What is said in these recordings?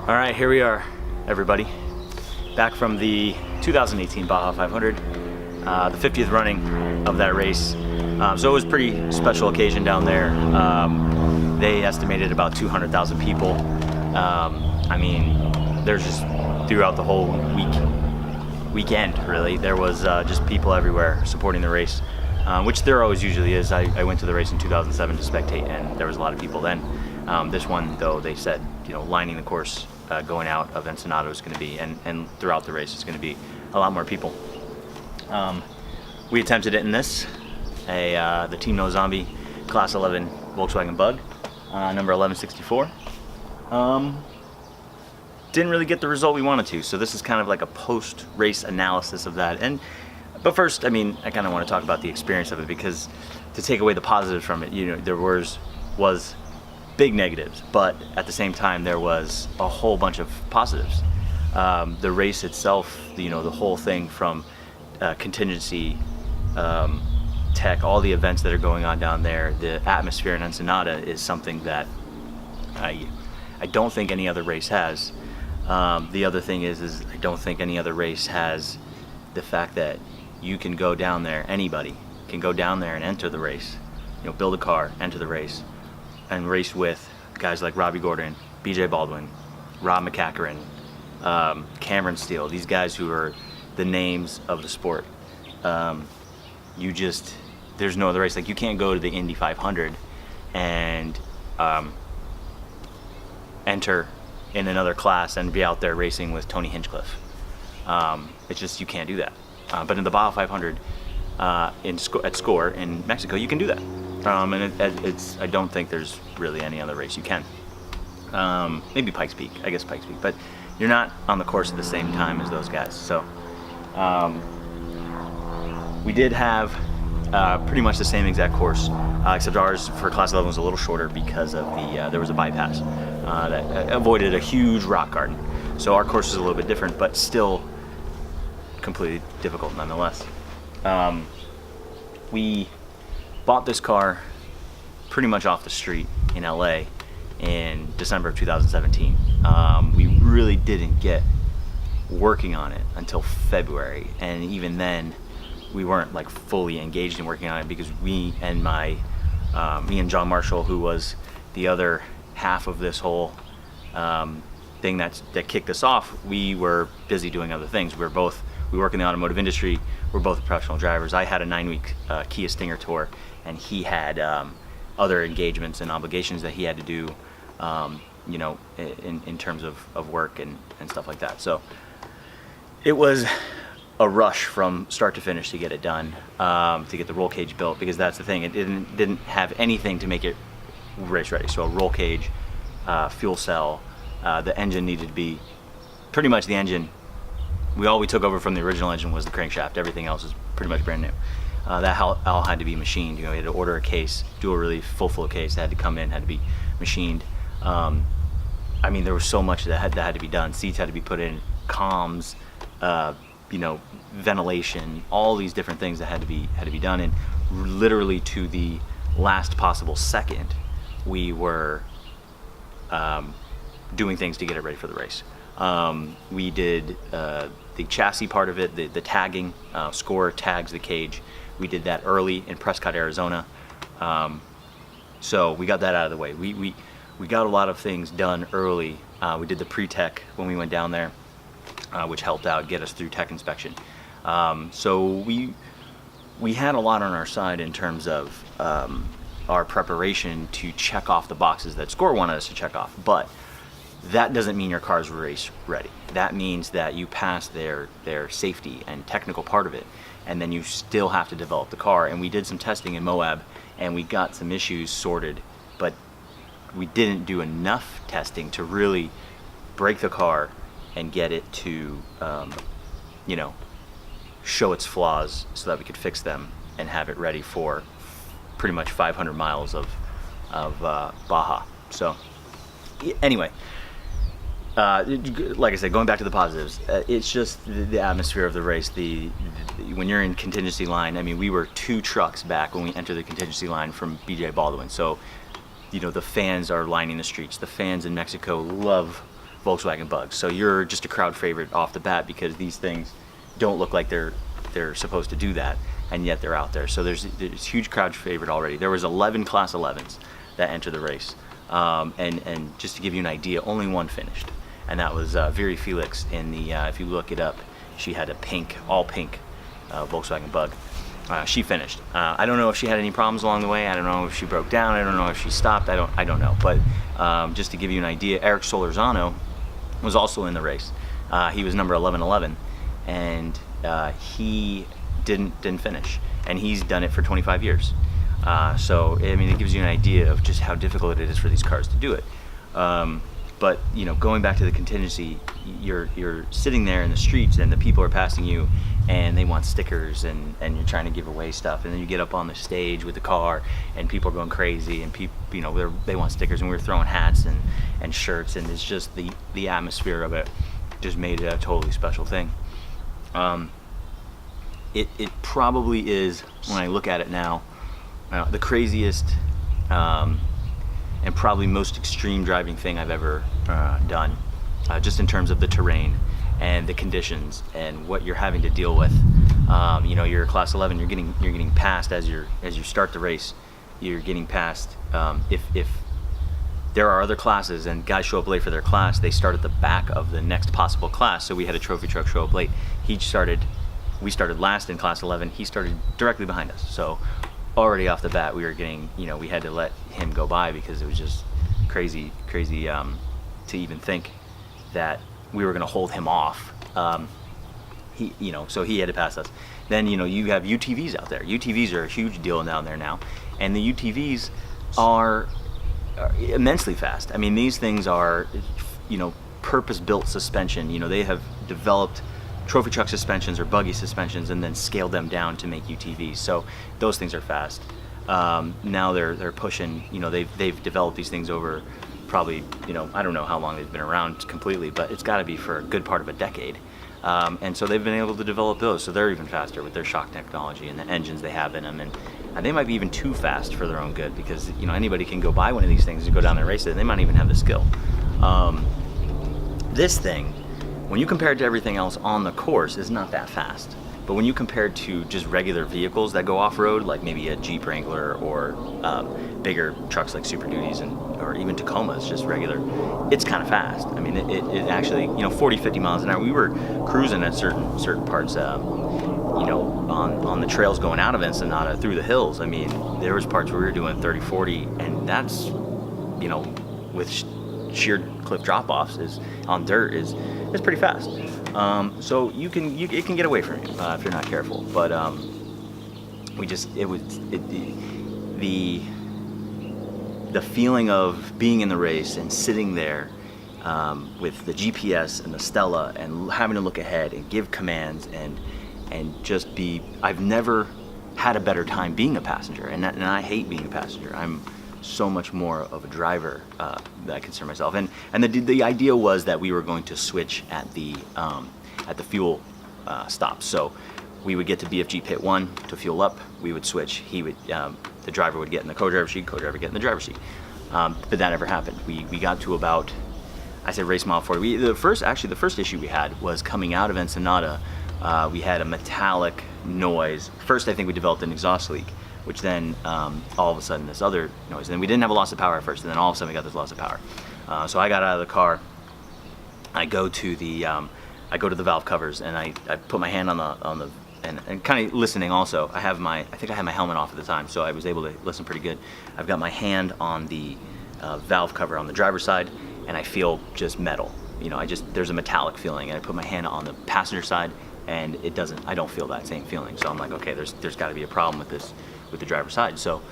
All right, here we are, everybody. Back from the 2018 Baja 500, the 50th running of that race. So it was a pretty special occasion down there. They estimated about 200,000 people. I mean, there's just throughout the whole weekend, really, there was just people everywhere supporting the race, which there always usually is. I went to the race in 2007 to spectate, and there was a lot of people then. This one, though, they said, lining the course going out of Ensenada is going to be, and throughout the race, it's going to be a lot more people. We attempted it in this, the Team No Zombie Class 11 Volkswagen Bug, number 1164. Didn't really get the result we wanted to, so this is kind of like a post-race analysis of that. But first, I mean, I kind of want to talk about the experience of it, because to take away the positives from it, there was big negatives, but at the same time there was a whole bunch of positives. The race itself, the whole thing from contingency, tech, all the events that are going on down there, the atmosphere in Ensenada is something that I don't think any other race has. The other thing is I don't think any other race has the fact that you can go down there, anybody can go down there and enter the race, build a car, enter the race, and race with guys like Robbie Gordon, BJ Baldwin, Rob McCacaron, Cameron Steele, these guys who are the names of the sport. There's no other race. Like, you can't go to the Indy 500 and enter in another class and be out there racing with Tony Hinchcliffe. It's just, you can't do that. But in the Baja 500 at Score in Mexico, you can do that. And I don't think there's really any other race you can. Maybe Pikes Peak, but you're not on the course at the same time as those guys. So we did have pretty much the same exact course, except ours for Class 11 was a little shorter because of there was a bypass that avoided a huge rock garden. So our course is a little bit different, but still completely difficult nonetheless. We bought this car pretty much off the street in LA in December of 2017. We really didn't get working on it until February, and even then we weren't like fully engaged in working on it, because me and John Marshall, who was the other half of this whole thing that kicked us off, we were busy doing other things. We work in the automotive industry. We're both professional drivers. I had a 9-week Kia Stinger tour, and he had other engagements and obligations that he had to do, in terms of work and stuff like that. So it was a rush from start to finish to get it done, to get the roll cage built, because that's the thing. It didn't have anything to make it race ready. So a roll cage, fuel cell, the engine needed to be pretty much the engine. All we took over from the original engine was the crankshaft. Everything else is pretty much brand new. That all had to be machined. We had to order a case, do a really full case. It had to come in, had to be machined. I mean, there was so much that had to be done. Seats had to be put in, comms, ventilation, all these different things that had to be done. And literally to the last possible second, we were doing things to get it ready for the race. We did the chassis part of it, the tagging. Score tags the cage. We did that early in Prescott, Arizona. So we got that out of the way. We got a lot of things done early. We did the pre-tech when we went down there, which helped out get us through tech inspection. So we had a lot on our side in terms of our preparation to check off the boxes that Score wanted us to check off. But that doesn't mean your car's race ready. That means that you pass their safety and technical part of it, and then you still have to develop the car. And we did some testing in Moab, and we got some issues sorted, but we didn't do enough testing to really break the car and get it to, show its flaws so that we could fix them and have it ready for pretty much 500 miles of Baja. So anyway, like I said, going back to the positives, it's just the atmosphere of the race. When you're in contingency line, I mean, we were 2 trucks back when we entered the contingency line from BJ Baldwin. So, the fans are lining the streets. The fans in Mexico love Volkswagen Bugs. So you're just a crowd favorite off the bat because these things don't look like they're supposed to do that, and yet they're out there. So there's huge crowd favorite already. There was 11 Class 11s that entered the race, and just to give you an idea, only one finished, and that was Viri Felix in the. If you look it up, she had a all pink Volkswagen Bug. She finished. I don't know if she had any problems along the way. I don't know if she broke down. I don't know if she stopped. I don't know. But just to give you an idea, Eric Solorzano was also in the race. He was number 1111, and he didn't finish. And he's done it for 25 years. So I mean, it gives you an idea of just how difficult it is for these cars to do it. But going back to the contingency, you're sitting there in the streets, and the people are passing you, and they want stickers, and you're trying to give away stuff, and then you get up on the stage with the car, and people are going crazy, and people, they want stickers, and we were throwing hats and shirts, and it's just the atmosphere of it just made it a totally special thing. It probably is, when I look at it now, the craziest and probably most extreme driving thing I've ever done, just in terms of the terrain and the conditions and what you're having to deal with. You're a Class 11. You're getting passed as you start the race. You're getting passed. If there are other classes and guys show up late for their class, they start at the back of the next possible class. So we had a trophy truck show up late. We started last in Class 11. He started directly behind us. So already off the bat, we were getting, we had to let him go by because it was just crazy to even think that we were going to hold him off. So he had to pass us. Then, you have UTVs out there. UTVs are a huge deal down there now, and the UTVs are immensely fast. I mean, these things are, purpose-built suspension. They have developed trophy truck suspensions or buggy suspensions and then scaled them down to make UTVs. So those things are fast. Now they're pushing. They've developed these things over probably, I don't know how long they've been around completely, but it's got to be for a good part of a decade. And so they've been able to develop those, so they're even faster with their shock technology and the engines they have in them, and they might be even too fast for their own good, because anybody can go buy one of these things and go down there and race it, and they might even have the skill. This thing, when you compare it to everything else on the course, is not that fast. But when you compare it to just regular vehicles that go off-road, like maybe a Jeep Wrangler or bigger trucks like Super Duties or even Tacomas, just regular, it's kind of fast. I mean, it actually, 40, 50 miles an hour. We were cruising at certain parts, on the trails going out of Ensenada through the hills. I mean, there was parts where we were doing 30, 40, and that's, with sheer cliff drop-offs on dirt is pretty fast. So it can get away from you if you're not careful. But the feeling of being in the race and sitting there with the GPS and the Stella and having to look ahead and give commands and just be. I've never had a better time being a passenger, and I hate being a passenger. I'm so much more of a driver that I consider myself, and the idea was that we were going to switch at the fuel stops. So we would get to BFG pit 1 to fuel up. We would switch. The driver would get in the co-driver seat. Co-driver get in the driver's seat. But that never happened. We got to about, I said race mile 40. The first issue we had was coming out of Ensenada. We had a metallic noise. First, I think we developed an exhaust leak, which then all of a sudden this other noise. And then we didn't have a loss of power at first, and then all of a sudden we got this loss of power. So I got out of the car. I go to the valve covers, and I put my hand on the and kind of listening also. I think I had my helmet off at the time, so I was able to listen pretty good. I've got my hand on the valve cover on the driver's side, and I feel just metal. There's a metallic feeling, and I put my hand on the passenger side, and I don't feel that same feeling. So I'm like, okay, there's got to be a problem with this, with the driver's side. So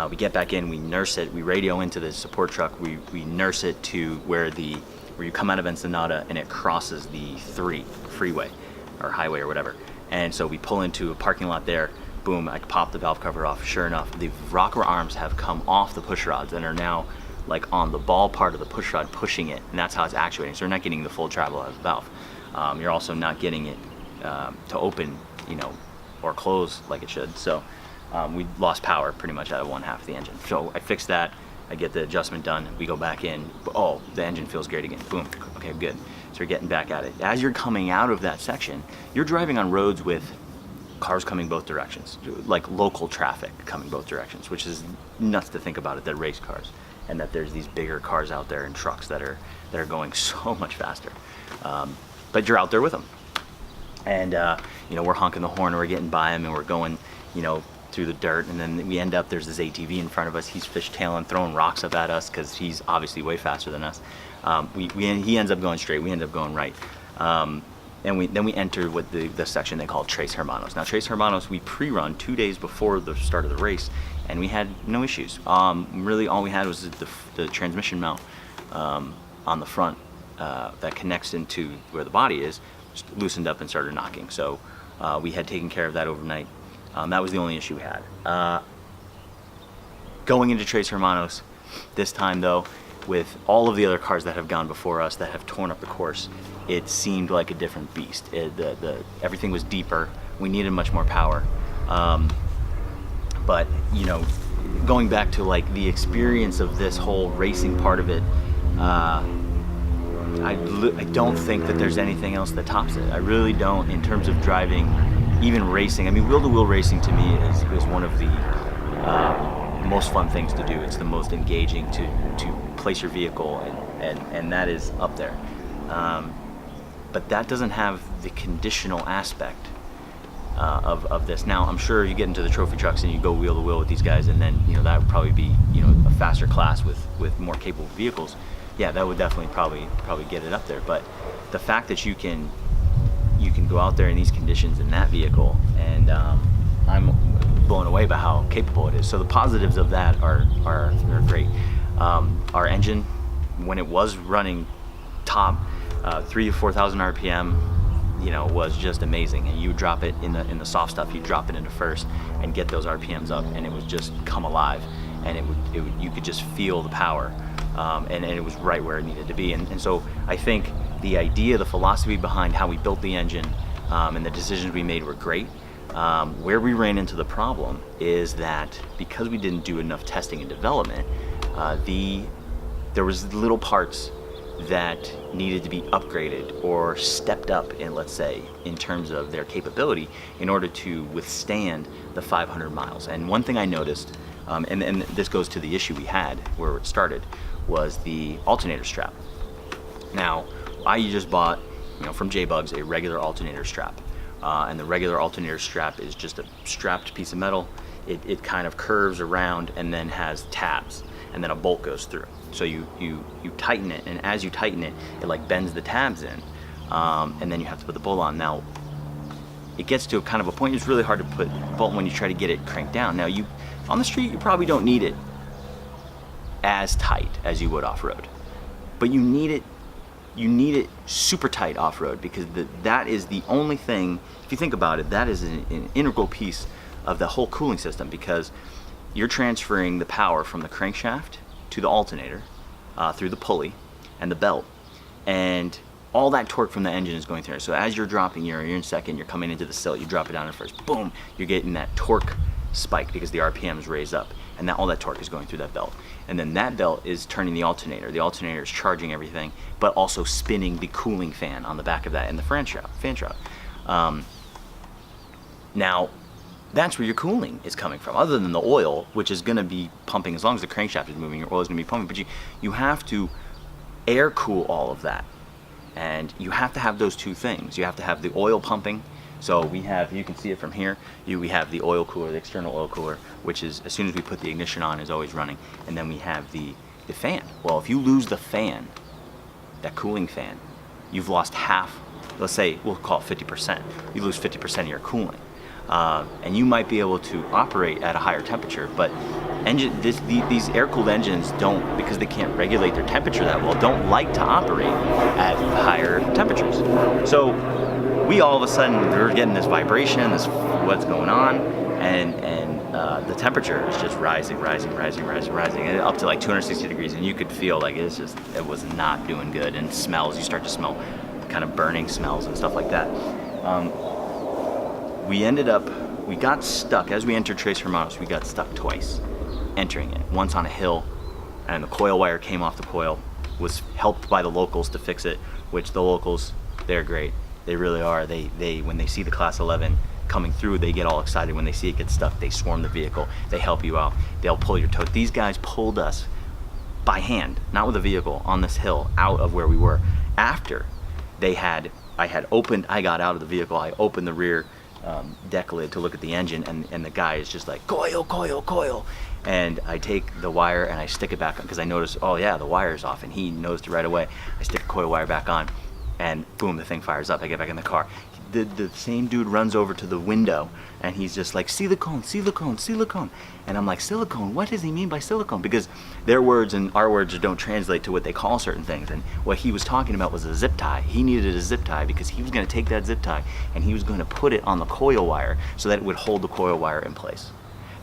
we get back in, we nurse it, we radio into the support truck, we nurse it to where you come out of Ensenada and it crosses the 3 freeway or highway or whatever. And so we pull into a parking lot there, boom, I pop the valve cover off. Sure enough, the rocker arms have come off the push rods and are now like on the ball part of the push rod pushing it, and that's how it's actuating. So you're not getting the full travel out of the valve. You're also not getting it to open, or close like it should. So we lost power pretty much out of one half of the engine. So I fixed that, I get the adjustment done. We go back in. Oh, the engine feels great again. Boom. Okay, good. So we're getting back at it. As you're coming out of that section, you're driving on roads with cars coming both directions, like local traffic coming both directions, which is nuts to think about it. They're race cars, and that there's these bigger cars out there and trucks that are going so much faster. But you're out there with them, and we're honking the horn, and we're getting by them, and we're going, through the dirt, and then we end up, there's this ATV in front of us. He's fishtailing, throwing rocks up at us because he's obviously way faster than us. He ends up going straight. We end up going right. And then we enter what the section they call Tres Hermanos. Now, Tres Hermanos, we pre-run 2 days before the start of the race, and we had no issues. Really, all we had was the transmission mount on the front that connects into where the body is, just loosened up and started knocking. So we had taken care of that overnight. That was the only issue we had. Going into Tres Hermanos, this time though, with all of the other cars that have gone before us that have torn up the course, it seemed like a different beast. Everything was deeper. We needed much more power. But going back to like the experience of this whole racing part of it, I don't think that there's anything else that tops it. I really don't, in terms of driving, even racing. I mean, wheel-to-wheel racing to me is one of the most fun things to do. It's the most engaging to place your vehicle, and that is up there. But that doesn't have the conditional aspect of this. Now, I'm sure you get into the trophy trucks and you go wheel-to-wheel with these guys, and then that would probably be a faster class with more capable vehicles. Yeah, that would definitely probably get it up there. But the fact that you can go out there in these conditions in that vehicle, and I'm blown away by how capable it is. So the positives of that are great. Our engine, when it was running top 3,000 to 4,000 RPM, was just amazing. And you drop it in the soft stuff, you drop it into first and get those RPMs up, and it would just come alive, and you could just feel the power, and it was right where it needed to be. And so I think the idea, the philosophy behind how we built the engine, and the decisions we made were great. Where we ran into the problem is that because we didn't do enough testing and development, there was little parts that needed to be upgraded or stepped up in, let's say, in terms of their capability in order to withstand the 500 miles. And one thing I noticed, and this goes to the issue we had where it started, was the alternator strap. Now, I just bought, from J-Bugs, a regular alternator strap. And the regular alternator strap is just a strapped piece of metal. It kind of curves around and then has tabs, and then a bolt goes through. So you tighten it, and as you tighten it, it like bends the tabs in, and then you have to put the bolt on. Now, it gets to a kind of a point, it's really hard to put the bolt when you try to get it cranked down. Now, on the street, you probably don't need it as tight as you would off-road, but you need it super tight off-road, because that is the only thing, if you think about it, that is an integral piece of the whole cooling system, because you're transferring the power from the crankshaft to the alternator through the pulley and the belt, and all that torque from the engine is going through. So as you're dropping, you're in second, you're coming into the sill, you drop it down in first, boom, you're getting that torque spike because the RPMs raise up, and all that torque is going through that belt. And then that belt is turning the alternator. The alternator is charging everything, but also spinning the cooling fan on the back of that and the fan shroud. Now, that's where your cooling is coming from, other than the oil, which is going to be pumping. As long as the crankshaft is moving, your oil is going to be pumping, but you have to air cool all of that, and you have to have those two things. You have to have the oil pumping. So we have, you can see it from here, we have the oil cooler, the external oil cooler, which is, as soon as we put the ignition on, is always running. And then we have the fan. Well, if you lose the fan, that cooling fan, you've lost half, let's say, we'll call it 50%. You lose 50% of your cooling. And you might be able to operate at a higher temperature, but these air-cooled engines don't, because they can't regulate their temperature that well, don't like to operate at higher temperatures. So we all of a sudden, we're getting this vibration, what's going on, and the temperature is just rising, and up to like 260 degrees, and you could feel like it was not doing good. And smells, you start to smell kind of burning smells and stuff like that. We got stuck, as we entered Tres Hermanos, we got stuck twice entering it. Once on a hill, and the coil wire came off the coil. Was helped by the locals to fix it, which the locals, they're great. They really are. They when they see the Class 11 coming through, they get all excited. When they see it get stuck, they swarm the vehicle. They help you out. They'll pull your tow. These guys pulled us by hand, not with a vehicle, on this hill out of where we were. After I got out of the vehicle, I opened the rear deck lid to look at the engine, and the guy is just like, coil, coil, coil. And I take the wire and I stick it back on, because I noticed, oh yeah, the wire's off, and he noticed it right away. I stick the coil wire back on, and boom, the thing fires up. I get back in the car. The same dude runs over to the window, and he's just like, silicone, silicone, silicone. And I'm like, silicone? What does he mean by silicone? Because their words and our words don't translate to what they call certain things. And what he was talking about was a zip tie. He needed a zip tie because he was going to take that zip tie and he was going to put it on the coil wire so that it would hold the coil wire in place.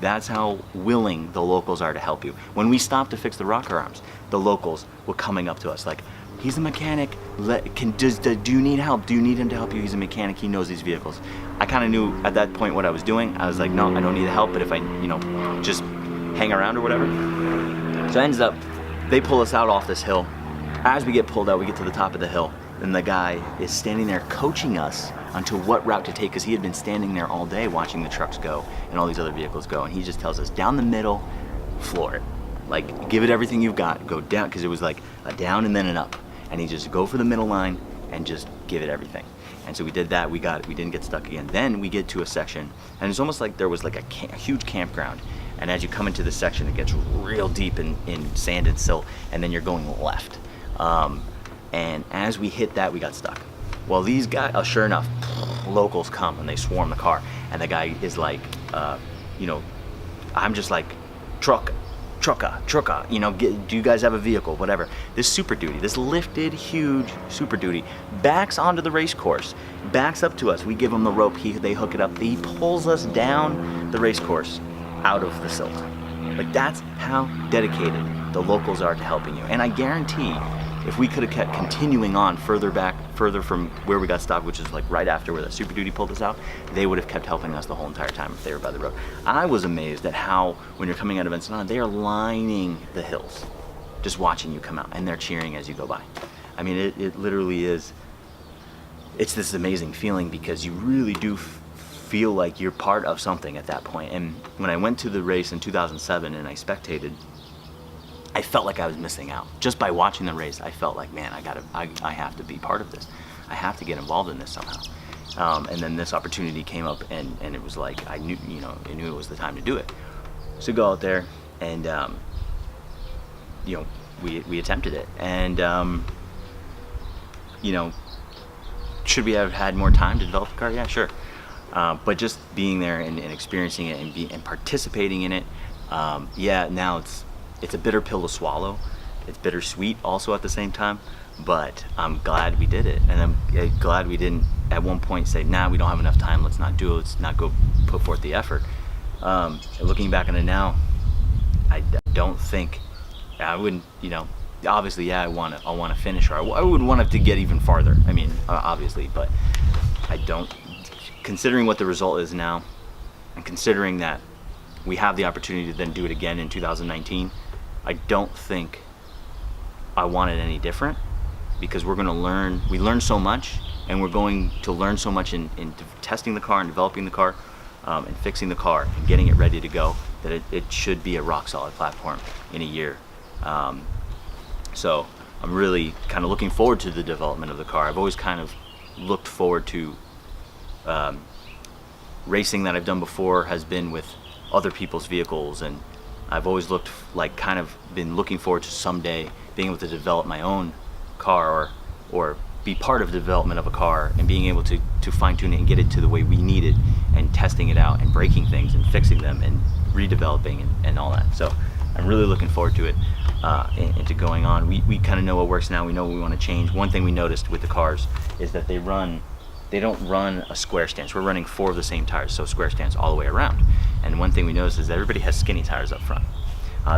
That's how willing the locals are to help you. When we stopped to fix the rocker arms, the locals were coming up to us like, he's a mechanic, do you need help? Do you need him to help you? He's a mechanic, he knows these vehicles. I kind of knew at that point what I was doing. I was like, no, I don't need the help, but if I, just hang around or whatever. So it ends up, they pull us out off this hill. As we get pulled out, we get to the top of the hill, and the guy is standing there coaching us onto what route to take, because he had been standing there all day watching the trucks go and all these other vehicles go, and he just tells us, down the middle, floor it. Like, give it everything you've got, go down, because it was like a down and then an up. And he just go for the middle line and just give it everything. And so we did that, we didn't get stuck again. Then we get to a section, and it's almost like there was like a huge campground. And as you come into the section, it gets real deep in sand and silt, and then you're going left. And as we hit that, we got stuck. Well, these guys, sure enough, locals come and they swarm the car, and the guy is like, I'm just like, trucka, do you guys have a vehicle, whatever. This Super Duty, this lifted, huge Super Duty, backs onto the race course, backs up to us. We give him the rope, they hook it up, he pulls us down the race course out of the silt. Like, that's how dedicated the locals are to helping you. And I guarantee, if we could have kept continuing on further from where we got stopped, which is like right after where the Super Duty pulled us out, they would have kept helping us the whole entire time if they were by the road. I was amazed at how, when you're coming out of Ensenada, they are lining the hills, just watching you come out, and they're cheering as you go by. I mean, it literally is, it's this amazing feeling, because you really do feel like you're part of something at that point. And when I went to the race in 2007 and I spectated, I felt like I was missing out. Just by watching the race, I felt like, man, I have to be part of this. I have to get involved in this somehow. And then this opportunity came up, and it was like, I knew it was the time to do it. So go out there, and we attempted it. And should we have had more time to develop the car? Yeah, sure. But just being there and experiencing it and participating in it, now it's a bitter pill to swallow. It's bittersweet also at the same time, but I'm glad we did it. And I'm glad we didn't at one point say, nah, we don't have enough time, let's not do it, let's not go put forth the effort. Looking back on it now, I don't think, I wouldn't, obviously, yeah, I want to finish, or I would want it to get even farther. I mean, obviously, but I don't, considering what the result is now, and considering that we have the opportunity to then do it again in 2019, I don't think I want it any different, because we're going to learn. We learn so much, and we're going to learn so much in testing the car and developing the car, and fixing the car and getting it ready to go, that it should be a rock solid platform in a year. So I'm really kind of looking forward to the development of the car. I've always kind of looked forward to racing that I've done before has been with other people's vehicles, and I've always been looking forward to someday being able to develop my own car, or be part of the development of a car, and being able to fine-tune it and get it to the way we need it, and testing it out and breaking things and fixing them and redeveloping and all that. So I'm really looking forward to it, and to going on. We kind of know what works now. We know what we want to change. One thing we noticed with the cars is that they don't run a square stance. We're running 4 of the same tires, so square stance all the way around. And one thing we noticed is that everybody has skinny tires up front.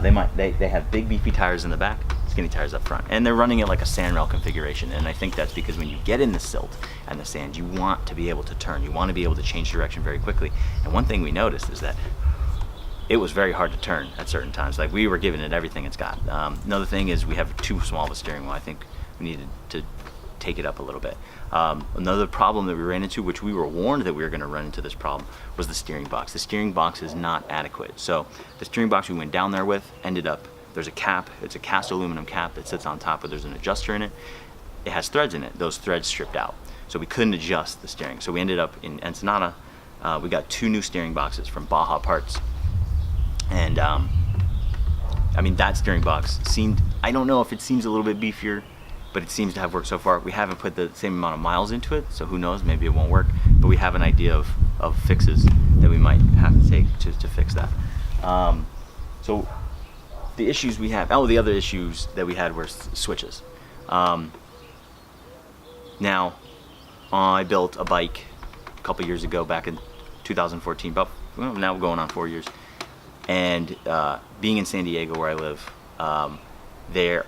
They have big beefy tires in the back, skinny tires up front, and they're running it like a sand rail configuration. And I think that's because when you get in the silt and the sand, you want to be able to turn. You want to be able to change direction very quickly. And one thing we noticed is that it was very hard to turn at certain times. Like, we were giving it everything it's got. Another thing is we have too small of a steering wheel. I think we needed to take it up a little bit. Another problem that we ran into, which we were warned that we were going to run into this problem, was the steering box. The steering box is not adequate. So the steering box we went down there with ended up, there's a cap, it's a cast aluminum cap that sits on top, but there's an adjuster in it. It has threads in it. Those threads stripped out. So we couldn't adjust the steering. So we ended up in Ensenada. We got 2 new steering boxes from Baja Parts. And I mean, that steering box seemed, I don't know if it seems a little bit beefier, but it seems to have worked so far. We haven't put the same amount of miles into it, so who knows, maybe it won't work. But we have an idea of fixes that we might have to take to fix that. So the issues we have, the other issues that we had were switches. Now, I built a bike a couple years ago, back in 2014, about, well, now going on 4 years. And being in San Diego, where I live, there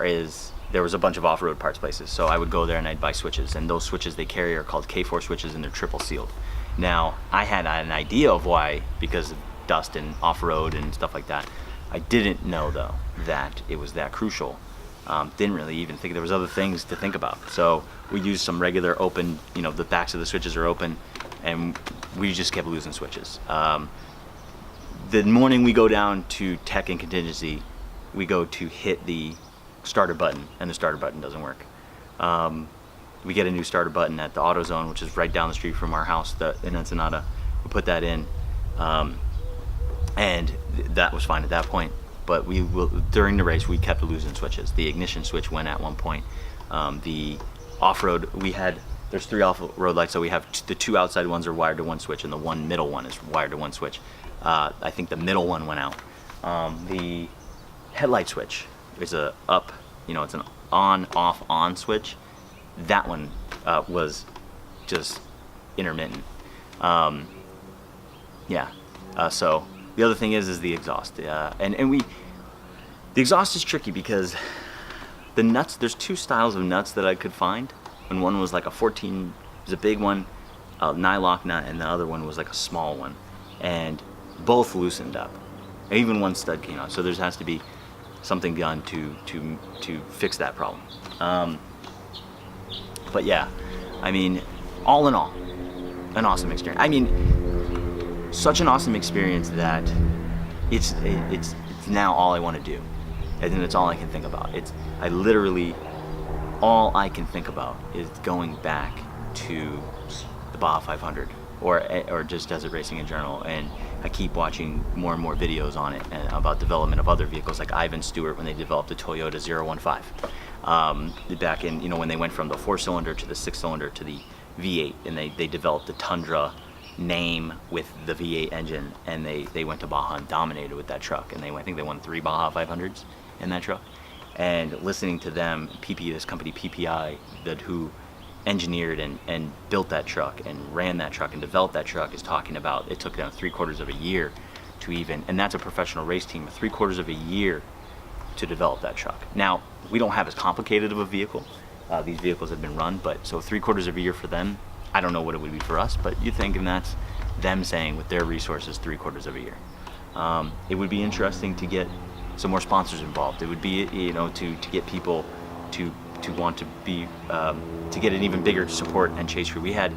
was a bunch of off-road parts places. So I would go there and I'd buy switches, and those switches they carry are called K4 switches, and they're triple sealed. Now, I had an idea of why, because of dust and off-road and stuff like that. I didn't know, though, that it was that crucial. Didn't really even think there was other things to think about. So we used some regular open, the backs of the switches are open, and we just kept losing switches. The morning we go down to Tech and Contingency, we go to hit the starter button, and the starter button doesn't work. We get a new starter button at the AutoZone, which is right down the street from our house in Ensenada. We put that in, and that was fine at that point. But during the race, we kept losing switches. The ignition switch went at one point. The off-road, there's 3 off-road lights, so we have the 2 outside ones are wired to one switch, and the one middle one is wired to one switch. I think the middle one went out. The headlight switch is it's an on switch. That one was just intermittent. So the other thing is the exhaust. The exhaust is tricky because the nuts, there's 2 styles of nuts that I could find. And one was like a 14, it was a big one, a nylock nut, and the other one was like a small one. And both loosened up. Even one stud came out. So there has to be something done to fix that problem. But yeah, I mean, all in all, an awesome experience. I mean, such an awesome experience that it's now all I want to do, and it's all I can think about. All I can think about is going back to the Baja 500 or just desert racing in general. And I keep watching more and more videos on it and about development of other vehicles, like Ivan Stewart when they developed the Toyota 015. Back in, when they went from the 4-cylinder to the 6-cylinder to the V8, and they developed the Tundra name with the V8 engine, and they went to Baja and dominated with that truck, and I think they won 3 Baja 500s in that truck. And listening to them, this company PPI, who engineered and built that truck and ran that truck and developed that truck, is talking about it took them 3/4 of a year to even, and that's a professional race team, 3/4 of a year to develop that truck. Now, we don't have as complicated of a vehicle. These vehicles have been run, but so 3/4 of a year for them, I don't know what it would be for us, but you think, and that's them saying with their resources 3/4 of a year. It would be interesting to get some more sponsors involved. It would be, to get people to want to be, to get an even bigger support and chase crew. We had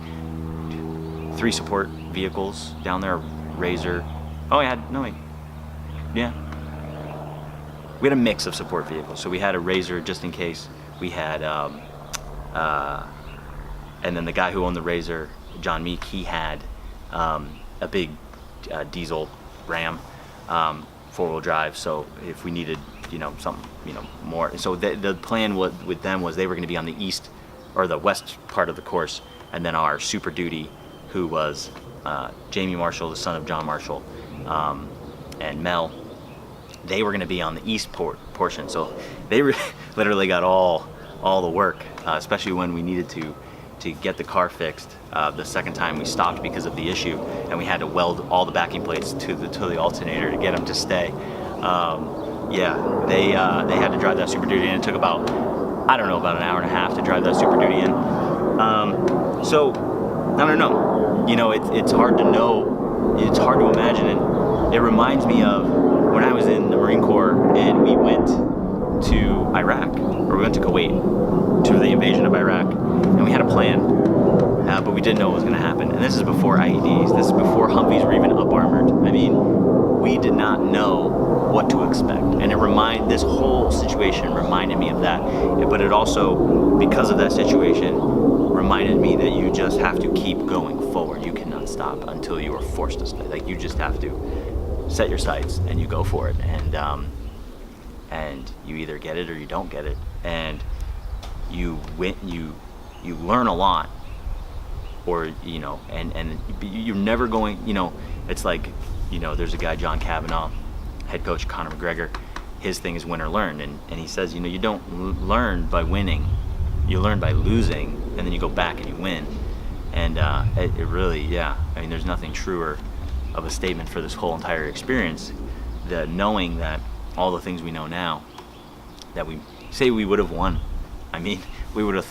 3 support vehicles down there, Razor. We had a mix of support vehicles. So we had a Razor just in case. We had, and then the guy who owned the Razor, John Meek, he had a big diesel Ram, 4-wheel drive. So if we needed, something, more. So the plan with them was they were going to be on the east or the west part of the course, and then our Super Duty, who was Jamie Marshall, the son of John Marshall, and Mel, they were going to be on the east portion. So they literally got all the work, especially when we needed to get the car fixed. The second time we stopped because of the issue, and we had to weld all the backing plates to the alternator to get them to stay. They had to drive that Super Duty, and it took about an hour and a half to drive that Super Duty in. So I don't know. It's hard to know. It's hard to imagine, and it reminds me of when I was in the Marine Corps and we went to Iraq, or we went to Kuwait, to the invasion of Iraq, and we had a plan, but we didn't know what was going to happen. And this is before IEDs. This is before Humvees were even up armored. I mean, we did not know what to expect, and this whole situation reminded me of that. But it also, because of that situation, reminded me that you just have to keep going forward. You cannot stop until you are forced to stop. Like, you just have to set your sights and you go for it, and you either get it or you don't get it, and you win. You learn a lot, or and you're never going. It's like, there's a guy, John Kavanaugh, head coach Conor McGregor. His thing is win or learn, and he says, you don't learn by winning, you learn by losing, and then you go back and you win. And it really, I mean, there's nothing truer of a statement for this whole entire experience, the knowing that all the things we know now, that we say we would have won. I mean, we would have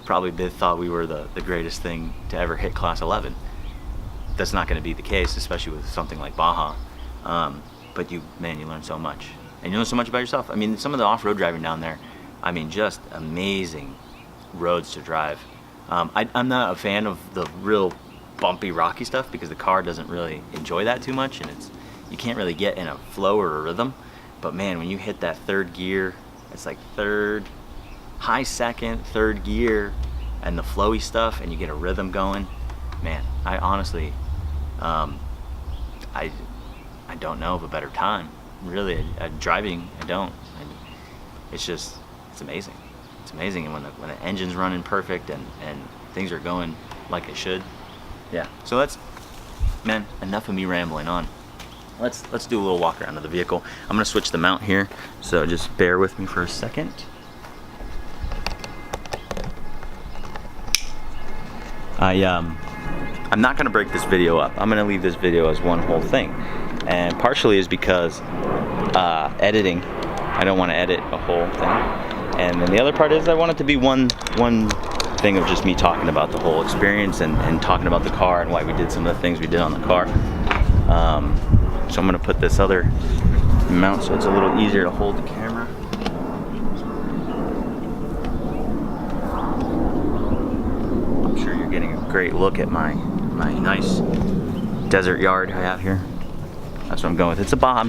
probably thought we were the greatest thing to ever hit Class 11. That's not going to be the case, especially with something like Baja. But you learn so much. And you learn so much about yourself. I mean, some of the off-road driving down there, I mean, just amazing roads to drive. I'm not a fan of the real bumpy, rocky stuff because the car doesn't really enjoy that too much, and you can't really get in a flow or a rhythm. But man, when you hit that third gear, it's like high second, third gear, and the flowy stuff, and you get a rhythm going. Man, I honestly, I don't know of a better time. Really, driving, I don't. It's amazing. It's amazing, and when the engine's running perfect and things are going like it should. Yeah. So enough of me rambling on. Let's do a little walk around of the vehicle. I'm gonna switch the mount here, so just bear with me for a second. I'm not gonna break this video up. I'm gonna leave this video as one whole thing, and partially is because editing. I don't want to edit a whole thing, and then the other part is I want it to be one thing of just me talking about the whole experience and talking about the car and why we did some of the things we did on the car. So I'm gonna put this other mount so it's a little easier to hold the camera. I'm sure you're getting a great look at my nice desert yard I have here. That's what I'm going with. It's a Baja. I'm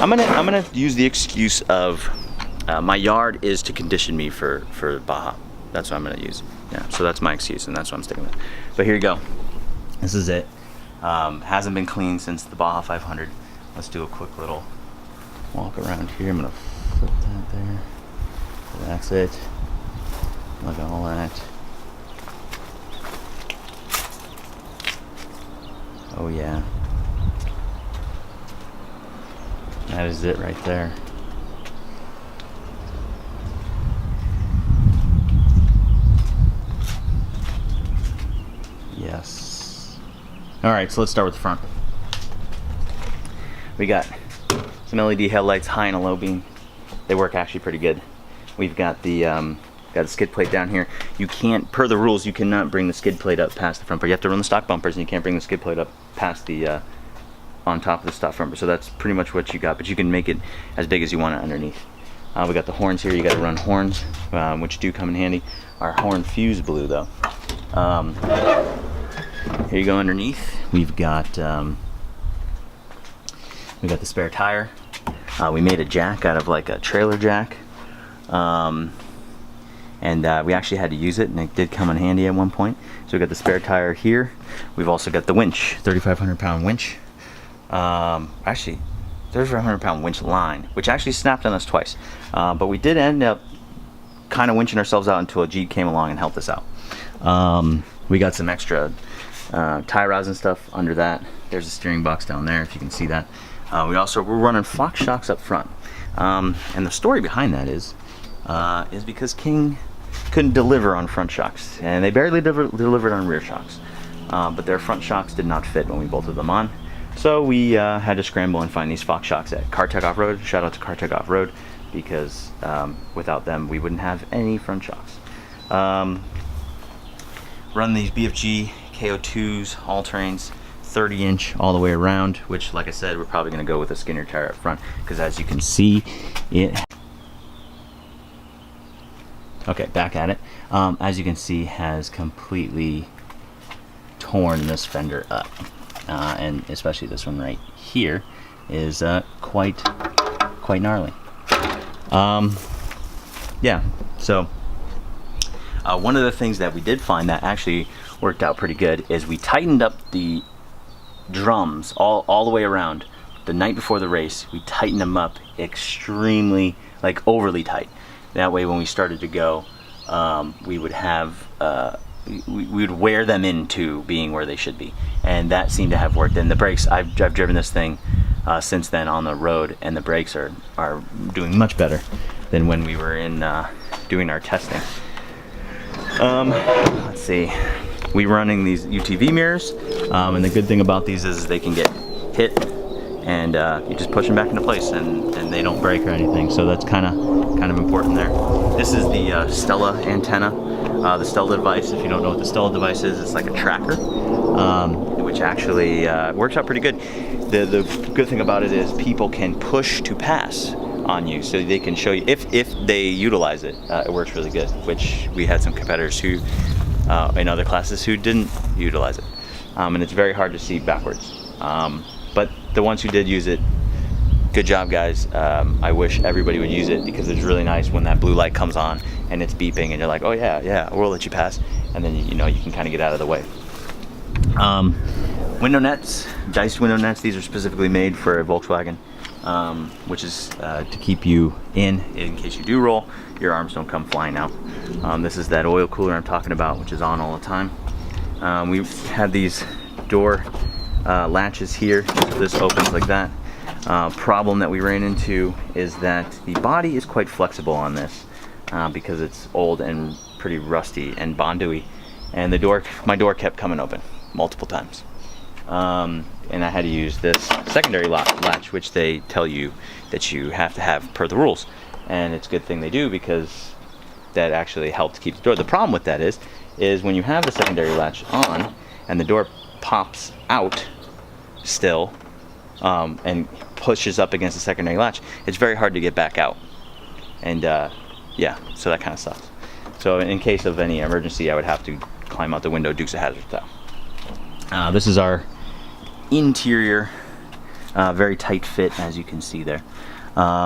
gonna use the excuse of my yard is to condition me for Baja. That's what I'm gonna use. Yeah. So that's my excuse, and that's what I'm sticking with. But here you go. This is it. Hasn't been cleaned since the Baja 500. Let's do a quick little walk around here. I'm gonna flip that there. That's it. Look at all that. Oh yeah. That is it right there. Yes. All right, so let's start with the front. We got some LED headlights, high and a low beam. They work actually pretty good. We've got the skid plate down here. You can't, per the rules, you cannot bring the skid plate up past the front bumper. You have to run the stock bumpers, and you can't bring the skid plate up past the on top of the stock front bumper. So that's pretty much what you got, but you can make it as big as you want it underneath. We got the horns here. You got to run horns, which do come in handy. Our horn fuse blew though. Here you go underneath. We've got the spare tire. We made a jack out of like a trailer jack, and we actually had to use it, and it did come in handy at one point. So we got the spare tire here. We've also got the winch, 3,500 pound winch. Actually, 3,500 pound winch line, which actually snapped on us twice. But we did end up kind of winching ourselves out until a Jeep came along and helped us out. We got some extra tie rods and stuff under that. There's a steering box down there, if you can see that. We're running Fox shocks up front. And the story behind that is because King couldn't deliver on front shocks, and they barely delivered on rear shocks. But their front shocks did not fit when we bolted them on. So we had to scramble and find these Fox shocks at Cartech Off-Road. Shout out to Cartech Off-Road, because without them we wouldn't have any front shocks. Run these BFG KO2s all-terrains, 30-inch all the way around, which, like I said, we're probably going to go with a Skinner tire up front, because as you can see, okay, back at it. As you can see, has completely torn this fender up, and especially this one right here is quite gnarly. Yeah, so one of the things that we did find that actually worked out pretty good is we tightened up the drums all the way around the night before the race. We tightened them up extremely, like overly tight. That way when we started to go, we would have we would wear them into being where they should be, and that seemed to have worked. And the brakes, I've driven this thing since then on the road, and the brakes are doing much better than when we were in doing our testing. Let's see, we're running these UTV mirrors, and the good thing about these is they can get hit, and you just push them back into place, and they don't break or anything. So that's kind of important there. This is the Stella antenna. The Stella device, if you don't know what the Stella device is, it's like a tracker, which actually works out pretty good. The good thing about it is people can push to pass on you, so they can show you if they utilize it. It works really good, which we had some competitors who in other classes who didn't utilize it, and it's very hard to see backwards. But the ones who did use it, good job, guys. I wish everybody would use it, because it's really nice when that blue light comes on and it's beeping and you're like, oh yeah, we'll let you pass, and then you know you can kind of get out of the way. Window nets, diced window nets. These are specifically made for a Volkswagen, which is to keep you in case you do roll, your arms don't come flying out. This is that oil cooler I'm talking about, which is on all the time. We've had these door latches here, so this opens like that. Problem that we ran into is that the body is quite flexible on this, because it's old and pretty rusty and Bondoy, and my door kept coming open multiple times, and I had to use this secondary latch, which they tell you that you have to have per the rules, and it's a good thing they do, because that actually helps keep the door. The problem with that is when you have the secondary latch on and the door pops out still, and pushes up against the secondary latch, it's very hard to get back out, and yeah, so that kind of sucks. So in case of any emergency, I would have to climb out the window, Dukes of Hazzard style. This is our interior, very tight fit, as you can see there.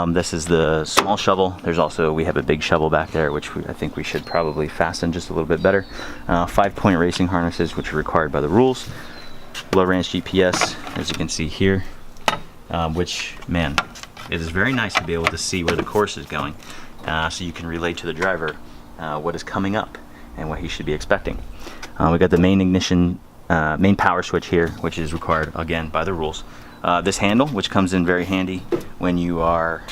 This is the small shovel. We have a big shovel back there, which I think we should probably fasten just a little bit better. 5-point racing harnesses, which are required by the rules. Low range GPS, as you can see here, which, man, it is very nice to be able to see where the course is going, so you can relate to the driver what is coming up and what he should be expecting. We got the main ignition, main power switch here, which is required again by the rules. This handle, which comes in very handy when you are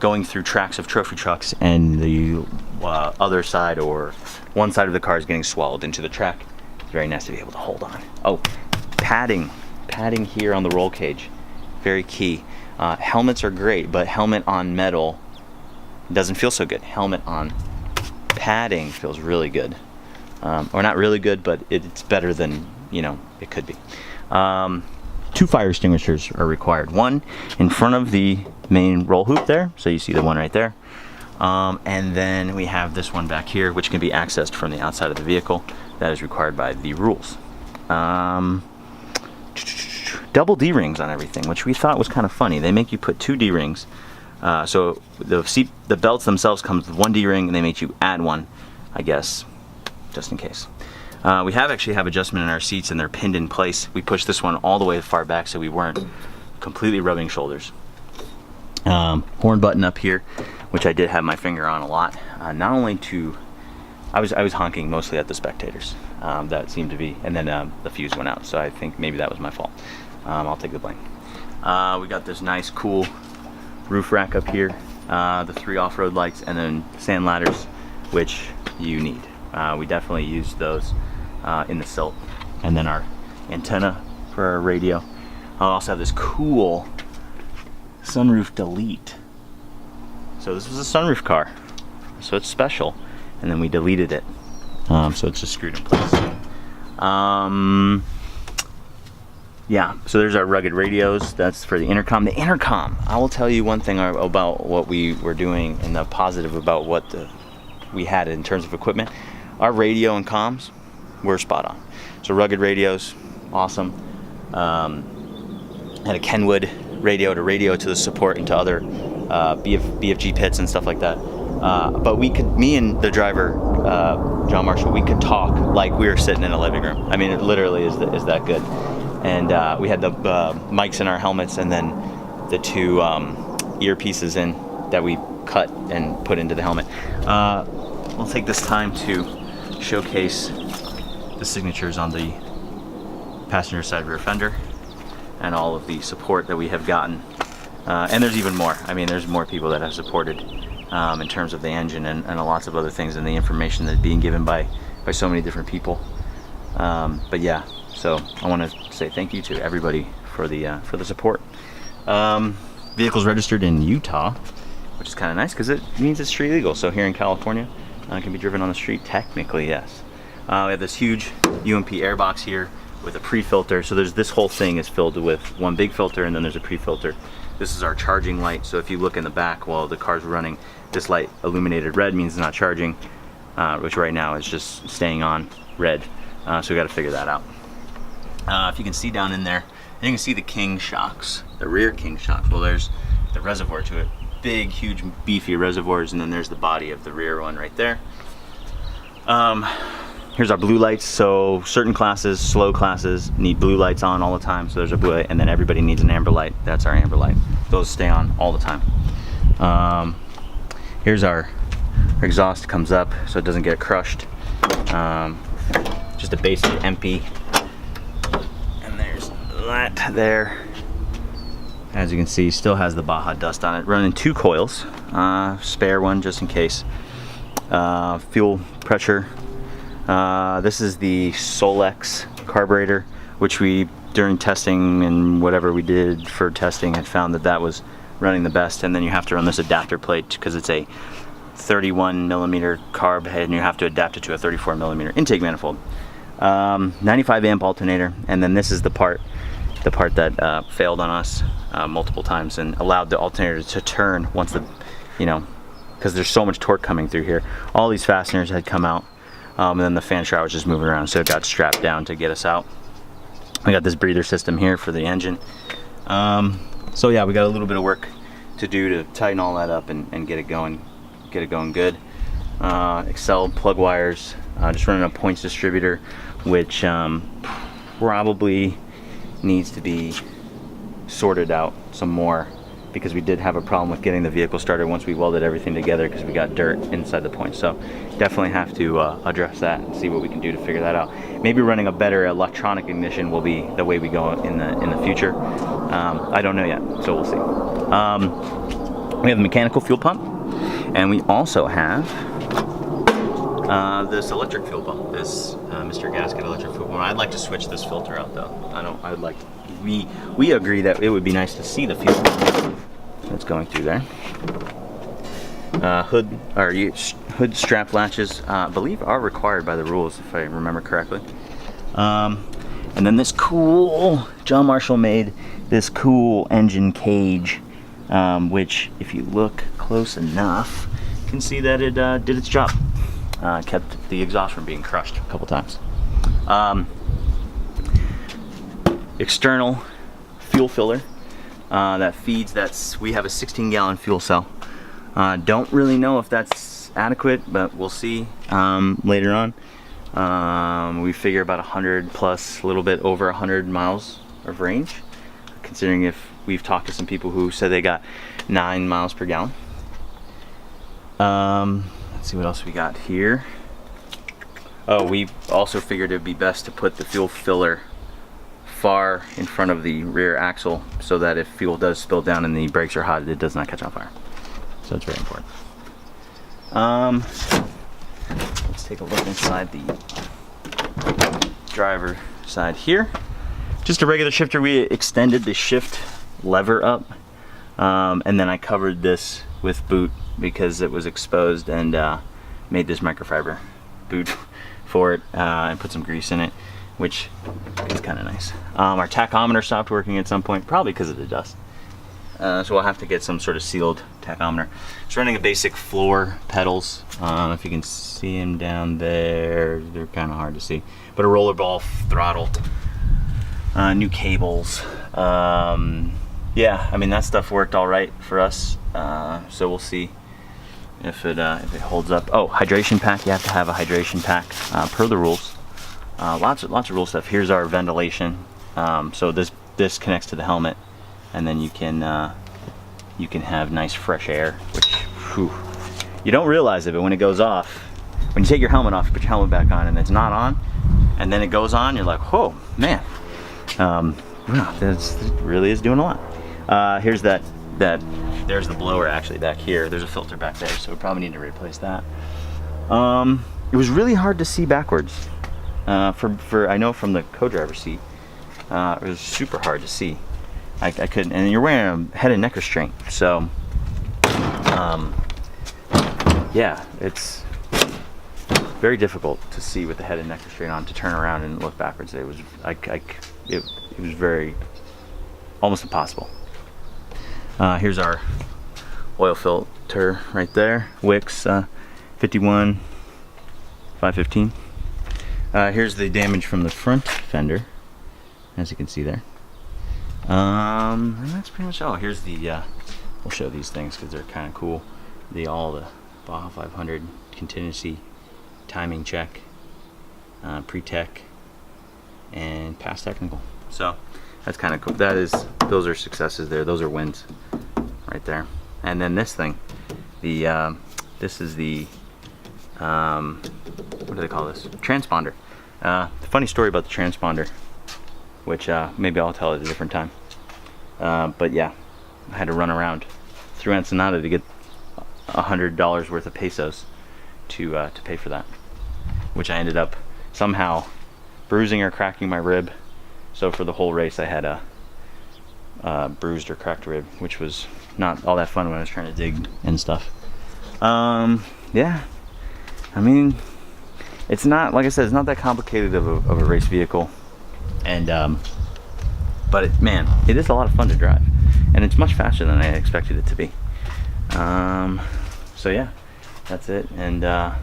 going through tracks of trophy trucks and the other side or one side of the car is getting swallowed into the track. It's very nice to be able to hold on. Oh, padding here on the roll cage, very key. Helmets are great, but helmet on metal doesn't feel so good. Helmet on padding feels really good, or not really good, but it's better than it could be. 2 fire extinguishers are required. One in front of the main roll hoop there, so you see the one right there, and then we have this one back here, which can be accessed from the outside of the vehicle. That is required by the rules. Double D-rings on everything, which we thought was kind of funny. They make you put 2 D-rings. So the belts themselves comes with 1 D-ring, and they make you add one, I guess, just in case. We actually have adjustment in our seats, and they're pinned in place. We pushed this one all the way far back so we weren't completely rubbing shoulders. Horn button up here, which I did have my finger on a lot. Not only to, I was honking mostly at the spectators. That seemed to be, and then the fuse went out, so I think maybe that was my fault. I'll take the blame. We got this nice, cool roof rack up here, the 3 off-road lights, and then sand ladders, which you need. We definitely used those in the silt, and then our antenna for our radio. I'll also have this cool sunroof delete. So this was a sunroof car, so it's special, and then we deleted it, so it's just screwed in place. yeah, so there's our rugged radios. That's for the intercom. The intercom, I will tell you one thing about what we were doing and the positive about what we had in terms of equipment. Our radio and comms were spot on. So rugged radios, awesome. Had a Kenwood radio to the support and to other BFG pits and stuff like that. But me and the driver, John Marshall, we could talk like we were sitting in a living room. I mean, it literally is that good. And we had the mics in our helmets, and then the two earpieces in that we cut and put into the helmet. We'll take this time to showcase the signatures on the passenger side rear fender and all of the support that we have gotten. And there's even more. I mean, there's more people that have supported in terms of the engine and lots of other things, and the information that's being given by so many different people. But yeah, so I want to say thank you to everybody for the support. Vehicle's registered in Utah, which is kind of nice because it means it's street legal. So here in California, it can be driven on the street technically, yes. We have this huge UMP airbox here with a pre-filter. So this whole thing is filled with one big filter, and then there's a pre-filter. This is our charging light. So if you look in the back while the car's running, this light illuminated red means it's not charging, which right now is just staying on red. So we got to figure that out. If you can see down in there, you can see the king shocks, the rear king shocks. Well, there's the reservoir to it. Big, huge, beefy reservoirs, and then there's the body of the rear one right there. Here's our blue lights. So certain classes, slow classes, need blue lights on all the time. So there's a blue light, and then everybody needs an amber light. That's our amber light. Those stay on all the time. Here's our exhaust comes up so it doesn't get crushed. Just a basic MP. And there's that there. As you can see, still has the Baja dust on it. Running 2 coils, spare one just in case. Fuel pressure. This is the Solex carburetor, which we, during testing and whatever we did for testing, had found that was running the best. And then you have to run this adapter plate because it's a 31 millimeter carb head, and you have to adapt it to a 34 millimeter intake manifold. 95 amp alternator, and then this is the part that failed on us multiple times and allowed the alternator to turn once because there's so much torque coming through here. All these fasteners had come out, and then the fan shower was just moving around, so it got strapped down to get us out. We got this breather system here for the engine. So yeah, we got a little bit of work to do to tighten all that up and get it going good. Excel plug wires, just running a points distributor, which probably needs to be sorted out some more, because we did have a problem with getting the vehicle started once we welded everything together because we got dirt inside the points. So definitely have to address that and see what we can do to figure that out. Maybe running a better electronic ignition will be the way we go in the future. I don't know yet, so we'll see. We have the mechanical fuel pump, and we also have this electric fuel pump, this Mr. Gasket electric fuel pump. I'd like to switch this filter out though. We agree that it would be nice to see the fuel that's going through there. Hood strap latches, I believe, are required by the rules, if I remember correctly. And then this cool, John Marshall made this cool engine cage, which if you look close enough, you can see that it did its job. Kept the exhaust from being crushed a couple times. External fuel filler that feeds we have a 16-gallon fuel cell. Don't really know if that's adequate, but we'll see later on. We figure about 100 plus, a little bit over 100 miles of range, considering if we've talked to some people who said they got 9 miles per gallon. Let's see what else we got here. Oh, we also figured it would be best to put the fuel filler far in front of the rear axle so that if fuel does spill down and the brakes are hot, it does not catch on fire. So it's very important. Let's take a look inside the driver side here. Just a regular shifter. We extended the shift lever up, and then I covered this with boot because it was exposed, and made this microfiber boot for it, and put some grease in it. which is kind of nice. Our tachometer stopped working at some point, probably because of the dust. So we'll have to get some sort of sealed tachometer. It's running a basic floor pedals. If you can see them down there, they're kind of hard to see. But a rollerball throttle, new cables. Yeah, I mean that stuff worked all right for us. So we'll see if it holds up. Oh, hydration pack. You have to have a hydration pack per the rules. Lots of rule stuff. Here's our ventilation. So this connects to the helmet, and then you can have nice fresh air, which whew, you don't realize it, but when it goes off, when you take your helmet off, you put your helmet back on, and it's not on, and then it goes on, you're like, whoa, man, wow, this really is doing a lot. Here's there's the blower actually back here. There's a filter back there, so we probably need to replace that. It was really hard to see backwards. I know from the co-driver seat, it was super hard to see. I couldn't, and you're wearing a head and neck restraint, so yeah, it's very difficult to see with the head and neck restraint on, to turn around and look backwards. It was it was very almost impossible. Here's our oil filter right there, Wix 51 515. Here's the damage from the front fender, as you can see there. And that's pretty much all. Here's the we'll show these things because they're kind of cool. The Baja 500 contingency timing check, pre-tech, and pass technical. So that's kind of cool. Those are successes there. Those are wins right there. And then this thing, this is the what do they call this? Transponder. The funny story about the transponder, which maybe I'll tell at a different time. But yeah, I had to run around through Ensenada to get $100 worth of pesos to pay for that, which I ended up somehow bruising or cracking my rib. So for the whole race, I had a bruised or cracked rib, which was not all that fun when I was trying to dig and stuff. Yeah, I mean, it's not, like I said, it's not that complicated of a race vehicle, and but man, it is a lot of fun to drive, and it's much faster than I expected it to be. So yeah, that's it, and I'll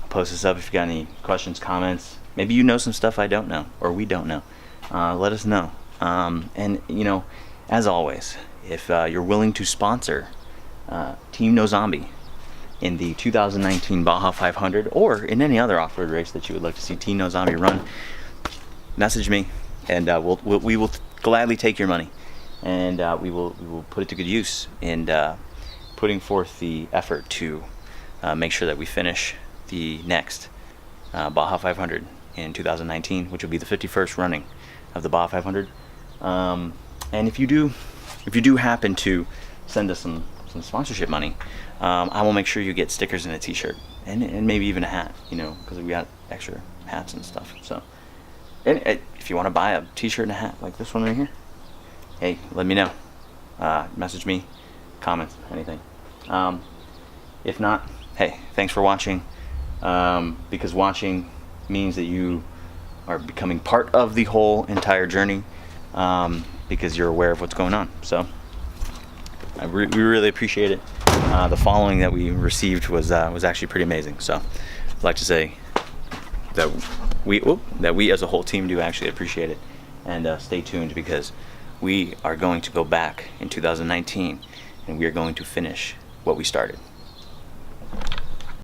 post this up if you got any questions, comments. Maybe you know some stuff I don't know, or we don't know. Let us know. And you know, as always, if you're willing to sponsor Team No Zombie in the 2019 Baja 500, or in any other off-road race that you would like to see Team No Zombie run, message me, and we will gladly take your money, and we will put it to good use in putting forth the effort to make sure that we finish the next Baja 500 in 2019, which will be the 51st running of the Baja 500. And if you do happen to send us some sponsorship money, I will make sure you get stickers and a t-shirt, and maybe even a hat, you know, because we got extra hats and stuff. So, and if you want to buy a t-shirt and a hat like this one right here, hey, let me know. Message me, comments, anything. If not, hey, thanks for watching, because watching means that you are becoming part of the whole entire journey, because you're aware of what's going on. So we really appreciate it. The following that we received was actually pretty amazing. So I'd like to say that we as a whole team do actually appreciate it, and stay tuned, because we are going to go back in 2019 and we are going to finish what we started.